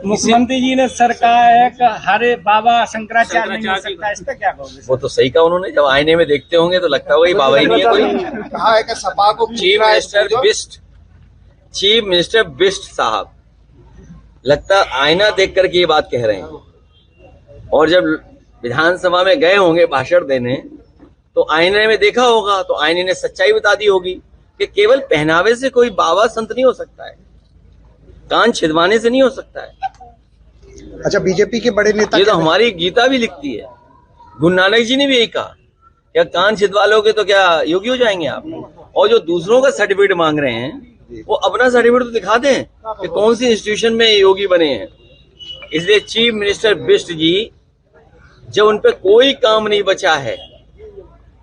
मुख्यमंत्री जी ने सरकार है कि हरे बाबा शंकराचार्य नहीं हो सकता, इस पे क्या कहोगे? वो तो सही कहा उन्होंने, जब आईने में देखते होंगे तो लगता होगा ये बाबा ही नहीं है कोई। कहा है कि सपा को चीफ मिनिस्टर बिष्ट साहब लगता आईना देख करके ये बात कह रहे हैं, और जब विधानसभा में गए होंगे भाषण देने तो आईने में देखा होगा तो आईने ने सच्चाई बता दी होगी कि केवल पहनावे से कोई बाबा संत नहीं हो सकता है, कान छिदवाने से नहीं हो सकता है। अच्छा, बीजेपी के बड़े नेता ये तो हमारी गीता भी लिखती है, गुरु नानक जी ने भी यही कहा, क्या कान छिदवा लोगे तो क्या योगी हो जाएंगे आप? और जो दूसरों का सर्टिफिकेट मांग रहे हैं वो अपना सर्टिफिकेट तो दिखा दें कि कौन सी इंस्टीट्यूशन में योगी बने हैं। इसलिए चीफ मिनिस्टर बिष्ट जी जब उन पे कोई काम नहीं बचा है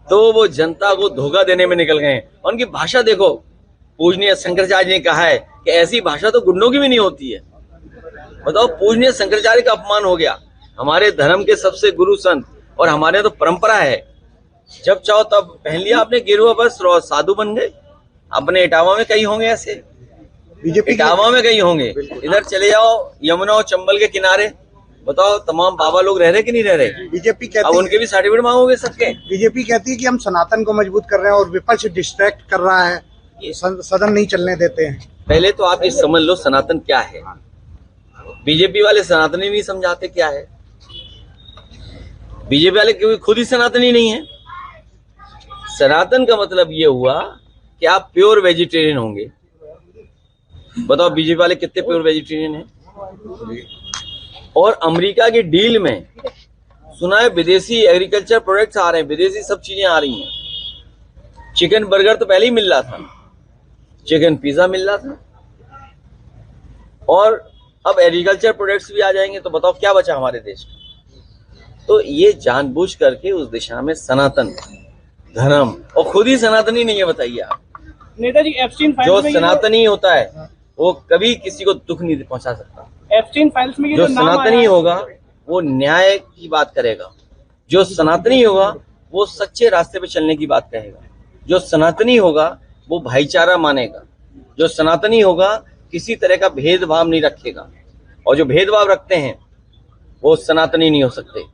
तो वो जनता को धोखा देने में निकल गए। और उनकी भाषा देखो, पूजनीय शंकराचार्य ने कहा है कि ऐसी भाषा तो गुंडों की भी नहीं होती है। बताओ, पूजनीय शंकराचार्य का अपमान हो गया, हमारे धर्म के सबसे गुरु संत, और हमारे तो परंपरा है जब चाहो तब पहन लिया आपने गेरुआ वस्त्र और साधु बन गए। अपने इटावा में कहीं होंगे ऐसे, बीजेपी इटावा में कहीं होंगे, इधर चले जाओ यमुना और चंबल के किनारे, बताओ तमाम बाबा लोग रह रहे कि नहीं रह रहे? बीजेपी कहती अब उनके भी सर्टिफिकेट मांगोगे सबके? बीजेपी कहती है कि हम सनातन को मजबूत कर रहे हैं और विपक्ष डिस्ट्रैक्ट कर रहा है, सदन नहीं चलने देते हैं। पहले तो आप ये समझ लो सनातन क्या है। बीजेपी वाले सनातनी नहीं समझाते क्या है। बीजेपी वाले क्योंकि खुद ही सनातनी नहीं है। सनातन का मतलब ये हुआ कि आप प्योर वेजिटेरियन होंगे। बताओ बीजेपी वाले कितने प्योर वेजिटेरियन हैं? और अमेरिका की डील में सुना है विदेशी एग्रीकल्चर प्रोडक्ट्स आ रहे हैं, विदेशी सब चीजें आ रही हैं। चिकन बर्गर तो पहले ही मिल रहा था, चिकन पिज्जा मिल रहा था, और अब एग्रीकल्चर प्रोडक्ट्स भी आ जाएंगे, तो बताओ क्या बचा हमारे देश का? तो ये जानबूझ करके उस दिशा में सनातन धर्म, और खुद ही सनातनी नहीं है, बताइए आप। नेताजी एप्स्टीन फाइल्स जो में सनातनी होता है वो कभी किसी को दुख नहीं पहुंचा सकता। एप्स्टीन फाइल्स में जो सनातनी होगा वो न्याय की बात करेगा, जो सनातनी होगा वो सच्चे रास्ते पे चलने की बात कहेगा, जो सनातनी होगा वो भाईचारा मानेगा, जो सनातनी होगा किसी तरह का भेदभाव नहीं रखेगा, और जो भेदभाव रखते हैं वो सनातनी नहीं हो सकते।